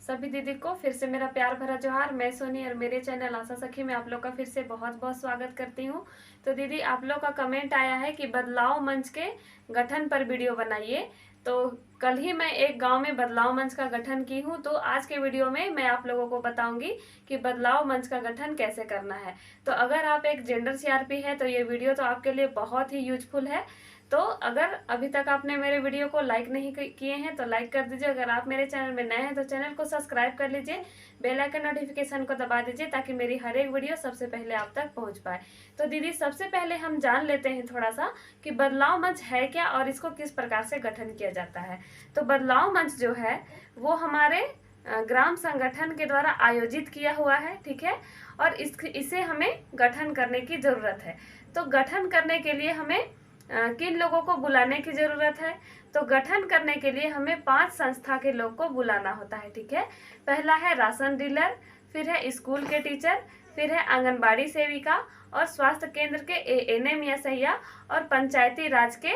सभी दीदी को फिर से मेरा प्यार भरा जोहार। मैं सोनी और मेरे चैनल आशा सखी में आप लोग का फिर से बहुत बहुत स्वागत करती हूँ। तो दीदी आप लोग का कमेंट आया है कि बदलाव मंच के गठन पर वीडियो बनाइए। तो कल ही मैं एक गांव में बदलाव मंच का गठन की हूँ, तो आज के वीडियो में मैं आप लोगों को बताऊंगी कि बदलाव मंच का गठन कैसे करना है। तो अगर आप एक जेंडर सीआरपी है तो ये वीडियो तो आपके लिए बहुत ही यूजफुल है। तो अगर अभी तक आपने मेरे वीडियो को लाइक नहीं किए हैं तो लाइक कर दीजिए। अगर आप मेरे चैनल में नए हैं तो चैनल को सब्सक्राइब कर लीजिए, बेल आइकन नोटिफिकेशन को दबा दीजिए ताकि मेरी हर एक वीडियो सबसे पहले आप तक पहुंच पाए। तो दीदी सबसे पहले हम जान लेते हैं थोड़ा सा कि बदलाव मंच है क्या और इसको किस प्रकार से गठन किया जाता है। तो बदलाव मंच जो है वो हमारे ग्राम संगठन के द्वारा आयोजित किया हुआ है, ठीक है। और इसे हमें गठन करने की जरूरत है। तो गठन करने के लिए हमें किन लोगों को बुलाने की जरूरत है। तो गठन करने के लिए हमें 5 संस्था के लोग को बुलाना होता है, ठीक है। पहला है राशन डीलर, फिर है स्कूल के टीचर, फिर है आंगनबाड़ी सेविका और स्वास्थ्य केंद्र के एएनएम या सहिया और पंचायती राज के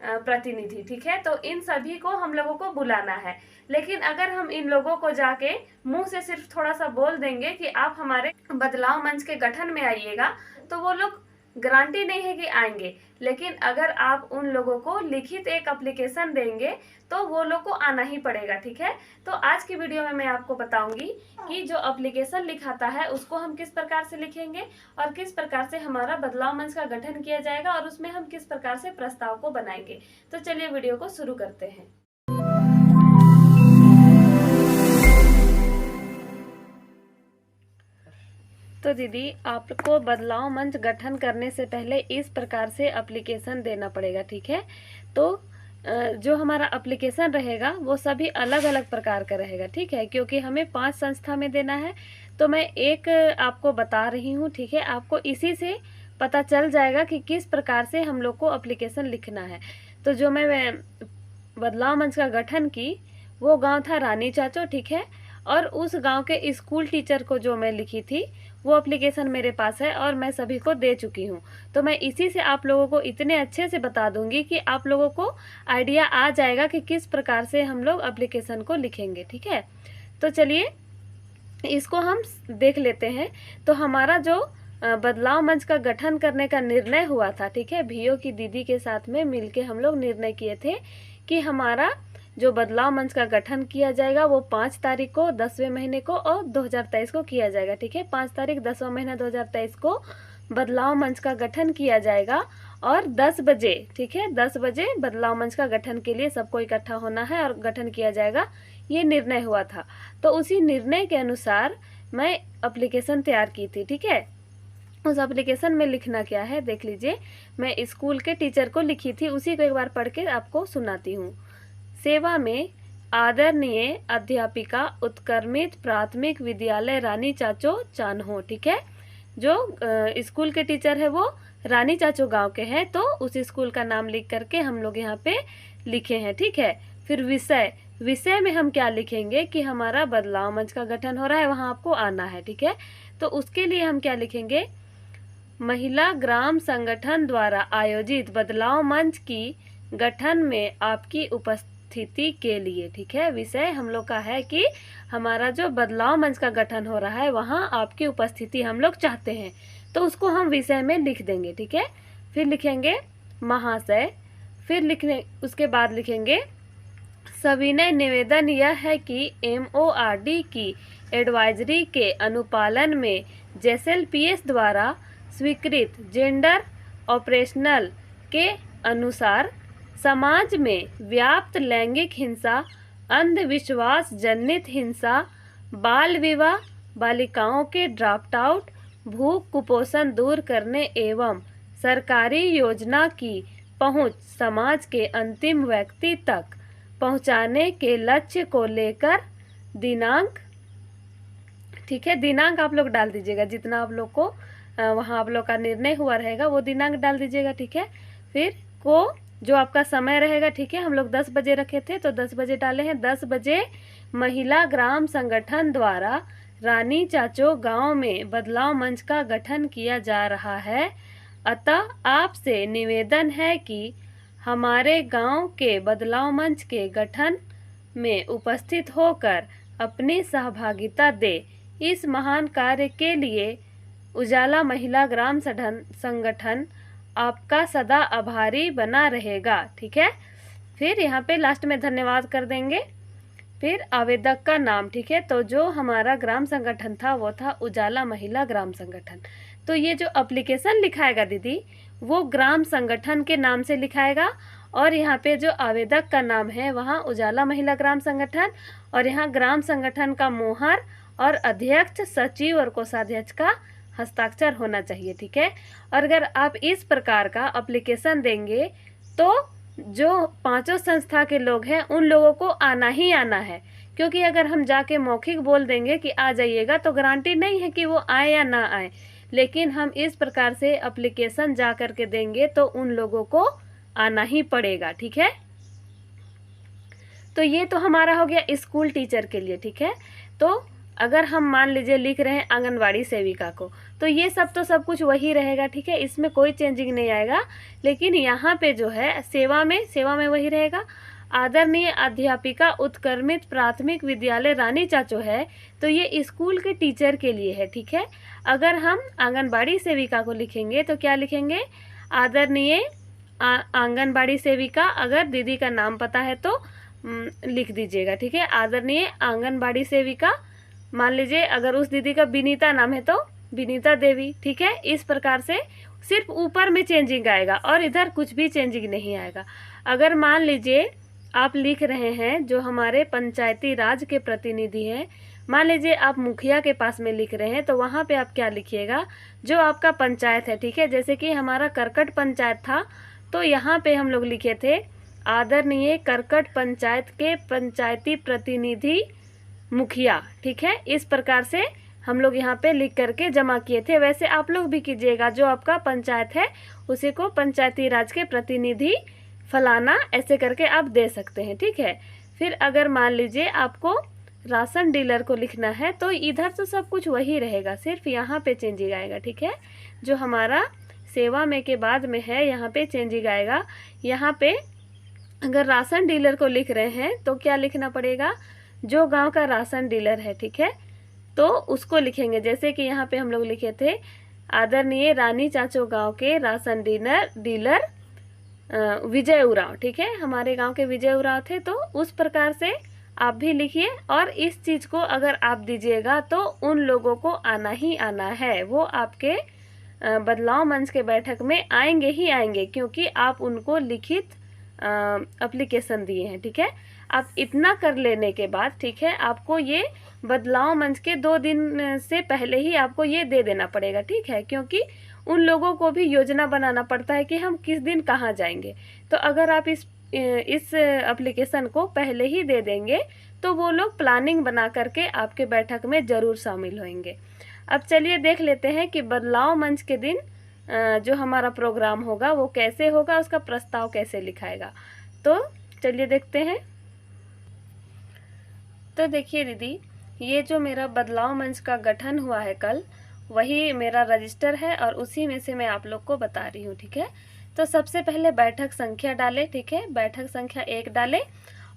प्रतिनिधि, ठीक है। तो इन सभी को हम लोगों को बुलाना है। लेकिन अगर हम इन लोगों को जाके मुंह से सिर्फ थोड़ा सा बोल देंगे कि आप हमारे बदलाव मंच के गठन में आइएगा, तो वो लोग गारंटी नहीं है कि आएंगे। लेकिन अगर आप उन लोगों को लिखित एक एप्लीकेशन देंगे तो वो लोग को आना ही पड़ेगा, ठीक है। तो आज की वीडियो में मैं आपको बताऊंगी कि जो एप्लीकेशन लिखाता है उसको हम किस प्रकार से लिखेंगे और किस प्रकार से हमारा बदलाव मंच का गठन किया जाएगा और उसमें हम किस प्रकार से प्रस्ताव को बनाएंगे। तो चलिए वीडियो को शुरू करते हैं। तो दीदी आपको बदलाव मंच गठन करने से पहले इस प्रकार से एप्लीकेशन देना पड़ेगा, ठीक है। तो जो हमारा एप्लीकेशन रहेगा वो सभी अलग अलग प्रकार का रहेगा, ठीक है, क्योंकि हमें 5 संस्था में देना है। तो मैं एक आपको बता रही हूँ, ठीक है। आपको इसी से पता चल जाएगा कि किस प्रकार से हम लोग को एप्लीकेशन लिखना है। तो जो मैं बदलाव मंच का गठन की वो गांव था रानी चाचो, ठीक है। और उस गांव के स्कूल टीचर को जो मैं लिखी थी वो एप्लीकेशन मेरे पास है और मैं सभी को दे चुकी हूँ। तो मैं इसी से आप लोगों को इतने अच्छे से बता दूंगी कि आप लोगों को आइडिया आ जाएगा कि किस प्रकार से हम लोग एप्लीकेशन को लिखेंगे, ठीक है। तो चलिए इसको हम देख लेते हैं। तो हमारा जो बदलाव मंच का गठन करने का निर्णय हुआ था, ठीक है, भीओ की दीदी के साथ में मिलके हम लोग निर्णय किए थे कि हमारा जो बदलाव मंच का गठन किया जाएगा वो 5 तारीख को 10वें महीने को और 2023 को किया जाएगा, ठीक है। 5 तारीख 10वां महीना 2023 को बदलाव मंच का गठन किया जाएगा और 10 बजे, ठीक है, 10 बजे बदलाव मंच का गठन के लिए सबको इकट्ठा होना है और गठन किया जाएगा, ये निर्णय हुआ था। तो उसी निर्णय के अनुसार मैं एप्लीकेशन तैयार की थी, ठीक है। उस एप्लीकेशन में लिखना क्या है देख लीजिए। मैं स्कूल के टीचर को लिखी थी, उसी को एक बार पढ़ के आपको सुनाती हूँ। सेवा में आदरणीय अध्यापिका उत्क्रमित प्राथमिक विद्यालय रानी चाचो चान्हो, ठीक है। जो स्कूल के टीचर है वो रानी चाचो गांव के हैं, तो उस स्कूल का नाम लिख करके हम लोग यहाँ पे लिखे हैं, ठीक है। फिर विषय में हम क्या लिखेंगे कि हमारा बदलाव मंच का गठन हो रहा है, वहां आपको आना है, ठीक है। तो उसके लिए हम क्या लिखेंगे, महिला ग्राम संगठन द्वारा आयोजित बदलाव मंच की गठन में आपकी उपस्थिति के लिए, ठीक है। विषय हम लोग का है कि हमारा जो बदलाव मंच का गठन हो रहा है वहां आपकी उपस्थिति हम लोग चाहते हैं, तो उसको हम विषय में लिख देंगे, ठीक है। फिर लिखेंगे महाशय, फिर लिखने उसके बाद लिखेंगे सविनय निवेदन यह है कि MORD की एडवाइजरी के अनुपालन में JSLPS द्वारा स्वीकृत जेंडर ऑपरेशनल के अनुसार समाज में व्याप्त लैंगिक हिंसा, अंधविश्वास जनित हिंसा, बाल विवाह, बालिकाओं के ड्रॉप आउट, भूख कुपोषण दूर करने एवं सरकारी योजना की पहुंच समाज के अंतिम व्यक्ति तक पहुंचाने के लक्ष्य को लेकर दिनांक, ठीक है, दिनांक आप लोग डाल दीजिएगा, जितना आप लोग को वहाँ आप लोग का निर्णय हुआ रहेगा वो दिनांक डाल दीजिएगा, ठीक है। फिर को जो आपका समय रहेगा, ठीक है, हम लोग 10 बजे रखे थे तो 10 बजे डाले हैं। 10 बजे महिला ग्राम संगठन द्वारा रानी चाचो गांव में बदलाव मंच का गठन किया जा रहा है, अतः आपसे निवेदन है कि हमारे गांव के बदलाव मंच के गठन में उपस्थित होकर अपनी सहभागिता दे। इस महान कार्य के लिए उजाला महिला ग्राम संगठन आपका सदा आभारी बना रहेगा। ठीक है, फिर यहाँ पे लास्ट में धन्यवाद कर देंगे। फिर आवेदक का नाम, ठीक है, तो जो हमारा ग्राम संगठन था वो था उजाला महिला ग्राम संगठन। तो ये जो एप्लीकेशन लिखाएगा दीदी वो ग्राम संगठन के नाम से लिखाएगा, और यहाँ पे जो आवेदक का नाम है वहाँ उजाला महिला ग्राम संगठन, और यहाँ ग्राम संगठन का मोहर और अध्यक्ष, सचिव और कोषाध्यक्ष का हस्ताक्षर होना चाहिए। ठीक है, और अगर आप इस प्रकार का एप्लीकेशन देंगे तो जो पांचों संस्था के लोग हैं उन लोगों को आना ही आना है, क्योंकि अगर हम जाके मौखिक बोल देंगे कि आ जाइएगा तो गारंटी नहीं है कि वो आए या ना आए, लेकिन हम इस प्रकार से एप्लीकेशन जा कर के देंगे तो उन लोगों को आना ही पड़ेगा। ठीक है, तो ये तो हमारा हो गया स्कूल टीचर के लिए। ठीक है, तो अगर हम मान लीजिए लिख रहे हैं आंगनवाड़ी सेविका को, तो ये सब कुछ वही रहेगा। ठीक है, इसमें कोई चेंजिंग नहीं आएगा, लेकिन यहाँ पे जो है सेवा में वही रहेगा। आदरणीय अध्यापिका उत्क्रमित प्राथमिक विद्यालय रानी चाचो है, तो ये स्कूल के टीचर के लिए है। ठीक है, अगर हम आंगनबाड़ी सेविका को लिखेंगे तो क्या लिखेंगे, आदरणीय आंगनबाड़ी सेविका, अगर दीदी का नाम पता है तो लिख दीजिएगा। ठीक है, आदरणीय आंगनबाड़ी सेविका, मान लीजिए अगर उस दीदी का विनीता नाम है तो विनीता देवी। ठीक है, इस प्रकार से सिर्फ ऊपर में चेंजिंग आएगा और इधर कुछ भी चेंजिंग नहीं आएगा। अगर मान लीजिए आप लिख रहे हैं जो हमारे पंचायती राज के प्रतिनिधि हैं, मान लीजिए आप मुखिया के पास में लिख रहे हैं, तो वहाँ पे आप क्या लिखिएगा, जो आपका पंचायत है। ठीक है, जैसे कि हमारा करकट पंचायत था तो यहाँ पे हम लोग लिखे थे आदरणीय करकट पंचायत के पंचायती प्रतिनिधि मुखिया। ठीक है, इस प्रकार से हम लोग यहाँ पे लिख करके जमा किए थे। वैसे आप लोग भी कीजिएगा, जो आपका पंचायत है उसी को पंचायती राज के प्रतिनिधि फलाना ऐसे करके आप दे सकते हैं। ठीक है, फिर अगर मान लीजिए आपको राशन डीलर को लिखना है तो इधर तो सब कुछ वही रहेगा, सिर्फ यहाँ पे चेंजिंग आएगा। ठीक है, जो हमारा सेवा में के बाद में है यहाँ पे चेंजिंग आएगा। यहाँ पे अगर राशन डीलर को लिख रहे हैं तो क्या लिखना पड़ेगा, जो गांव का राशन डीलर है। ठीक है, तो उसको लिखेंगे, जैसे कि यहाँ पे हम लोग लिखे थे आदरणीय रानी चाचो गांव के राशन डीलर विजय उरांव। ठीक है, हमारे गांव के विजय उरांव थे, तो उस प्रकार से आप भी लिखिए। और इस चीज़ को अगर आप दीजिएगा तो उन लोगों को आना ही आना है, वो आपके बदलाव मंच के बैठक में आएंगे ही आएंगे, क्योंकि आप उनको लिखित एप्लीकेशन दिए हैं। ठीक है, आप इतना कर लेने के बाद, ठीक है, आपको ये बदलाव मंच के 2 दिन से पहले ही आपको ये दे देना पड़ेगा। ठीक है, क्योंकि उन लोगों को भी योजना बनाना पड़ता है कि हम किस दिन कहाँ जाएंगे। तो अगर आप इस एप्लीकेशन को पहले ही दे देंगे तो वो लोग प्लानिंग बना करके आपके बैठक में ज़रूर शामिल होंगे। अब चलिए देख लेते हैं कि बदलाव मंच के दिन जो हमारा प्रोग्राम होगा वो कैसे होगा, उसका प्रस्ताव कैसे लिखाएगा। तो चलिए देखते हैं। तो देखिए दीदी, ये जो मेरा बदलाव मंच का गठन हुआ है कल, वही मेरा रजिस्टर है और उसी में से मैं आप लोग को बता रही हूँ। ठीक है, तो सबसे पहले बैठक संख्या डालें। ठीक है, बैठक संख्या 1 डालें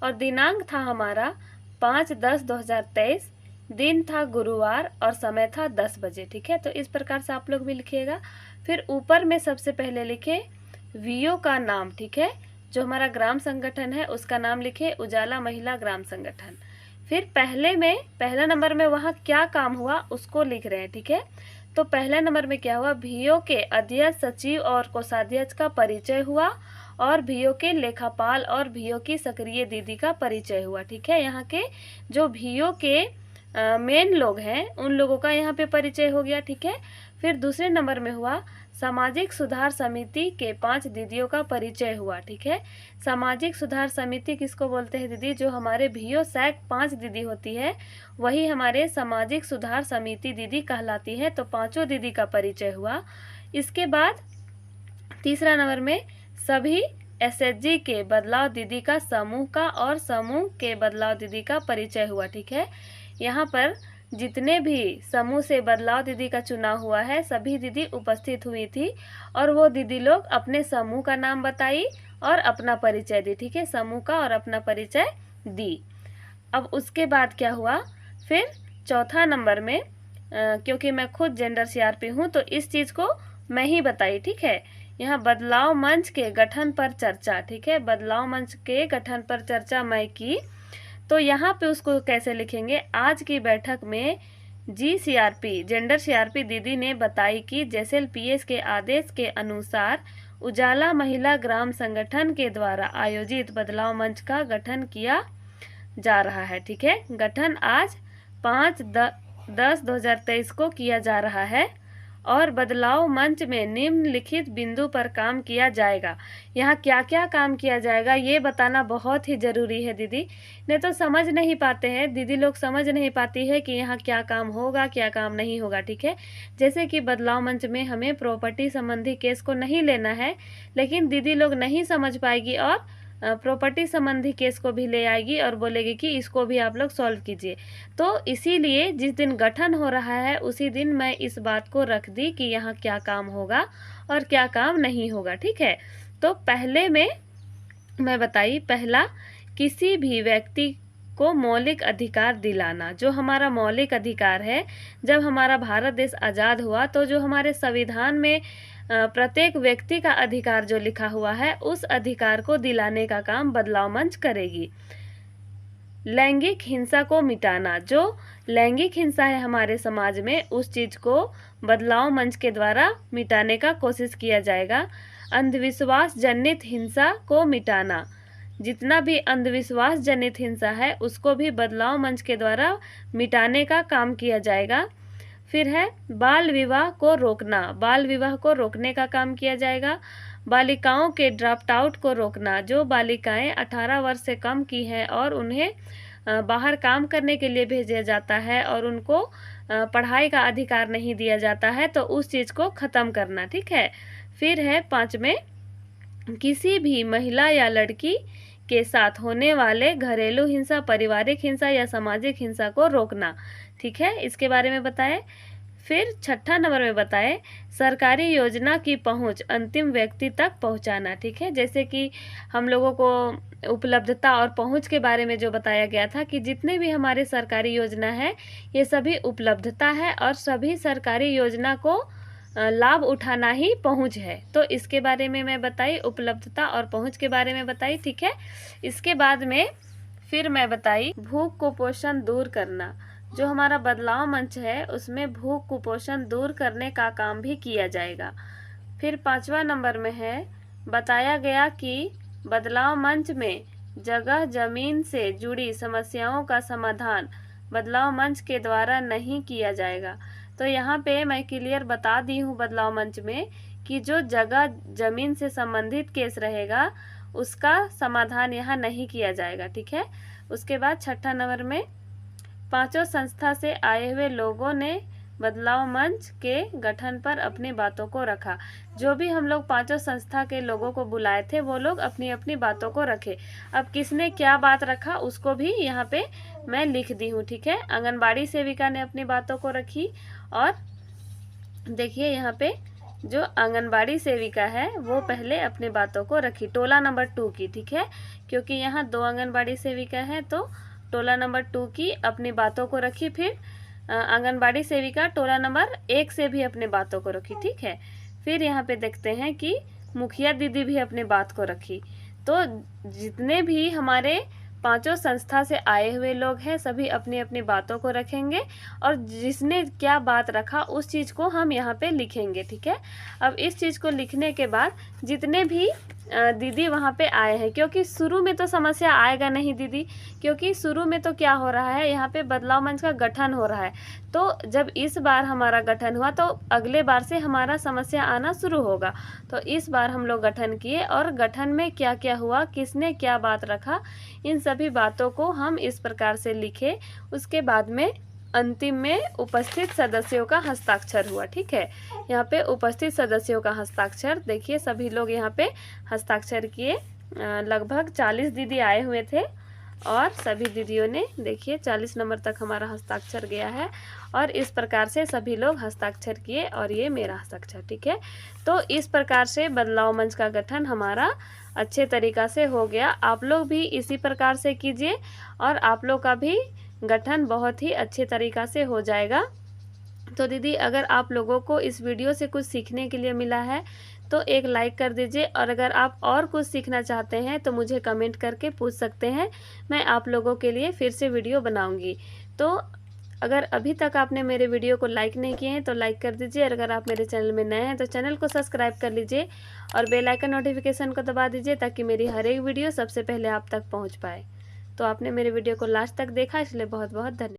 और दिनांक था हमारा 5/10/2023, दिन था गुरुवार और समय था 10 बजे। ठीक है, तो इस प्रकार से आप लोग भी लिखिएगा। फिर ऊपर में सबसे पहले लिखे वीओ का नाम। ठीक है, जो हमारा ग्राम संगठन है उसका नाम लिखे उजाला महिला ग्राम संगठन। फिर पहला नंबर में वहाँ क्या काम हुआ उसको लिख रहे हैं। ठीक है, तो पहले नंबर में क्या हुआ, वीओ के अध्यक्ष, सचिव और कोषाध्यक्ष का परिचय हुआ, और वीओ के लेखापाल और वीओ की सक्रिय दीदी का परिचय हुआ। ठीक है, यहाँ के जो वीओ के मेन लोग हैं उन लोगों का यहाँ पे परिचय हो गया। ठीक है, फिर दूसरे नंबर में हुआ सामाजिक सुधार समिति के 5 दीदियों का परिचय हुआ। ठीक है, सामाजिक सुधार समिति किसको बोलते हैं दीदी, जो हमारे वीओ सैक 5 दीदी होती है वही हमारे सामाजिक सुधार समिति दीदी कहलाती है। तो 5 दीदी का परिचय हुआ। इसके बाद तीसरा नंबर में सभी एसएचजी के बदलाव दीदी का समूह का और समूह के बदलाव दीदी का परिचय हुआ। ठीक है, यहाँ पर जितने भी समूह से बदलाव दीदी का चुनाव हुआ है सभी दीदी उपस्थित हुई थी, और वो दीदी लोग अपने समूह का नाम बताई और अपना परिचय दी। ठीक है, समूह का और अपना परिचय दी। अब उसके बाद क्या हुआ, फिर चौथा नंबर में क्योंकि मैं खुद जेंडर सीआरपी हूँ तो इस चीज़ को मैं ही बताई, ठीक है। यहाँ बदलाव मंच के गठन पर चर्चा, ठीक है, बदलाव मंच के गठन पर चर्चा मैं की, तो यहाँ पे उसको कैसे लिखेंगे, आज की बैठक में जीसीआरपी जेंडर सीआरपी दीदी ने बताई कि जेएसएलपीएस के आदेश के अनुसार उजाला महिला ग्राम संगठन के द्वारा आयोजित बदलाव मंच का गठन किया जा रहा है, ठीक है। गठन आज 5/10/2023 को किया जा रहा है और बदलाव मंच में निम्नलिखित बिंदु पर काम किया जाएगा। यहाँ क्या क्या काम किया जाएगा ये बताना बहुत ही ज़रूरी है दीदी, नहीं तो समझ नहीं पाते हैं, दीदी लोग समझ नहीं पाती है कि यहाँ क्या काम होगा क्या काम नहीं होगा, ठीक है। जैसे कि बदलाव मंच में हमें प्रॉपर्टी संबंधी केस को नहीं लेना है, लेकिन दीदी लोग नहीं समझ पाएगी और प्रॉपर्टी संबंधी केस को भी ले आएगी और बोलेगी कि इसको भी आप लोग सॉल्व कीजिए। तो इसीलिए जिस दिन गठन हो रहा है उसी दिन मैं इस बात को रख दी कि यहाँ क्या काम होगा और क्या काम नहीं होगा, ठीक है। तो पहले में मैं बताई, पहला, किसी भी व्यक्ति को मौलिक अधिकार दिलाना। जो हमारा मौलिक अधिकार है, जब हमारा भारत देश आज़ाद हुआ तो जो हमारे संविधान में प्रत्येक व्यक्ति का अधिकार जो लिखा हुआ है उस अधिकार को दिलाने का काम बदलाव मंच करेगी। लैंगिक हिंसा को मिटाना, जो लैंगिक हिंसा है हमारे समाज में उस चीज़ को बदलाव मंच के द्वारा मिटाने का कोशिश किया जाएगा। अंधविश्वास जनित हिंसा को मिटाना, जितना भी अंधविश्वास जनित हिंसा है उसको भी बदलाव मंच के द्वारा मिटाने का काम किया जाएगा। फिर है बाल विवाह को रोकना, बाल विवाह को रोकने का काम किया जाएगा। बालिकाओं के ड्रॉप आउट को रोकना, जो बालिकाएं 18 वर्ष से कम की हैं और उन्हें बाहर काम करने के लिए भेजा जाता है और उनको पढ़ाई का अधिकार नहीं दिया जाता है, तो उस चीज़ को ख़त्म करना, ठीक है। फिर है 5 में, किसी भी महिला या लड़की के साथ होने वाले घरेलू हिंसा, पारिवारिक हिंसा या सामाजिक हिंसा को रोकना, ठीक है, इसके बारे में बताएं। फिर 6ठा नंबर में बताएं, सरकारी योजना की पहुंच अंतिम व्यक्ति तक पहुंचाना, ठीक है। जैसे कि हम लोगों को उपलब्धता और पहुंच के बारे में जो बताया गया था कि जितने भी हमारे सरकारी योजना है ये सभी उपलब्धता है और सभी सरकारी योजना को लाभ उठाना ही पहुंच है, तो इसके बारे में मैं बताई, उपलब्धता और पहुंच के बारे में बताई, ठीक है। इसके बाद में फिर मैं बताई भूख कुपोषण दूर करना। जो हमारा बदलाव मंच है उसमें भूख कुपोषण दूर करने का काम भी किया जाएगा। फिर 5वां नंबर में है, बताया गया कि बदलाव मंच में जगह जमीन से जुड़ी समस्याओं का समाधान बदलाव मंच के द्वारा नहीं किया जाएगा। तो यहाँ पे मैं क्लियर बता दी हूँ बदलाव मंच में कि जो जगह जमीन से संबंधित केस रहेगा उसका समाधान यहाँ नहीं किया जाएगा, ठीक है। उसके बाद 6ठा नंबर में, 5 संस्था से आए हुए लोगों ने बदलाव मंच के गठन पर अपनी बातों को रखा। जो भी हम लोग 5 संस्था के लोगों को बुलाए थे वो लोग अपनी अपनी बातों को रखे। अब किसने क्या बात रखा उसको भी यहाँ पे मैं लिख दी हूँ, ठीक है। आंगनबाड़ी सेविका ने अपनी बातों को रखी और देखिए यहाँ पे जो आंगनबाड़ी सेविका है वो पहले अपनी बातों को रखी, टोला नंबर 2 की, ठीक है, क्योंकि यहाँ 2 आंगनबाड़ी सेविका है तो टोला नंबर 2 की अपनी बातों को रखी। फिर आंगनबाड़ी सेविका टोला नंबर 1 से भी अपनी बातों को रखी, ठीक है। फिर यहाँ पे देखते हैं कि मुखिया दीदी भी अपनी बात को रखी। तो जितने भी हमारे 5 संस्था से आए हुए लोग हैं सभी अपनी अपनी बातों को रखेंगे और जिसने क्या बात रखा उस चीज़ को हम यहाँ पे लिखेंगे, ठीक है। अब इस चीज़ को लिखने के बाद जितने भी दीदी वहाँ पे आए हैं, क्योंकि शुरू में तो समस्या आएगा नहीं दीदी, क्योंकि शुरू में तो क्या हो रहा है यहाँ पे बदलाव मंच का गठन हो रहा है। तो जब इस बार हमारा गठन हुआ तो अगले बार से हमारा समस्या आना शुरू होगा। तो इस बार हम लोग गठन किए और गठन में क्या क्या हुआ, किसने क्या बात रखा, इन सभी बातों को हम इस प्रकार से लिखे। उसके बाद में अंतिम में उपस्थित सदस्यों का हस्ताक्षर हुआ, ठीक है। यहाँ पे उपस्थित सदस्यों का हस्ताक्षर देखिए, सभी लोग यहाँ पे हस्ताक्षर किए। लगभग 40 दीदी आए हुए थे और सभी दीदियों ने देखिए 40 नंबर तक हमारा हस्ताक्षर गया है और इस प्रकार से सभी लोग हस्ताक्षर किए और ये मेरा हस्ताक्षर, ठीक है। तो इस प्रकार से बदलाव मंच का गठन हमारा अच्छे तरीक़ा से हो गया। आप लोग भी इसी प्रकार से कीजिए और आप लोग का भी गठन बहुत ही अच्छे तरीक़ा से हो जाएगा। तो दीदी अगर आप लोगों को इस वीडियो से कुछ सीखने के लिए मिला है तो एक लाइक कर दीजिए, और अगर आप और कुछ सीखना चाहते हैं तो मुझे कमेंट करके पूछ सकते हैं, मैं आप लोगों के लिए फिर से वीडियो बनाऊंगी। तो अगर अभी तक आपने मेरे वीडियो को लाइक नहीं किए हैं तो लाइक कर दीजिए, और अगर आप मेरे चैनल में नए हैं तो चैनल को सब्सक्राइब कर लीजिए और बेल आइकन नोटिफिकेशन को दबा दीजिए ताकि मेरी हर एक वीडियो सबसे पहले आप तक पहुँच पाए। तो आपने मेरे वीडियो को लास्ट तक देखा, इसलिए बहुत बहुत धन्यवाद।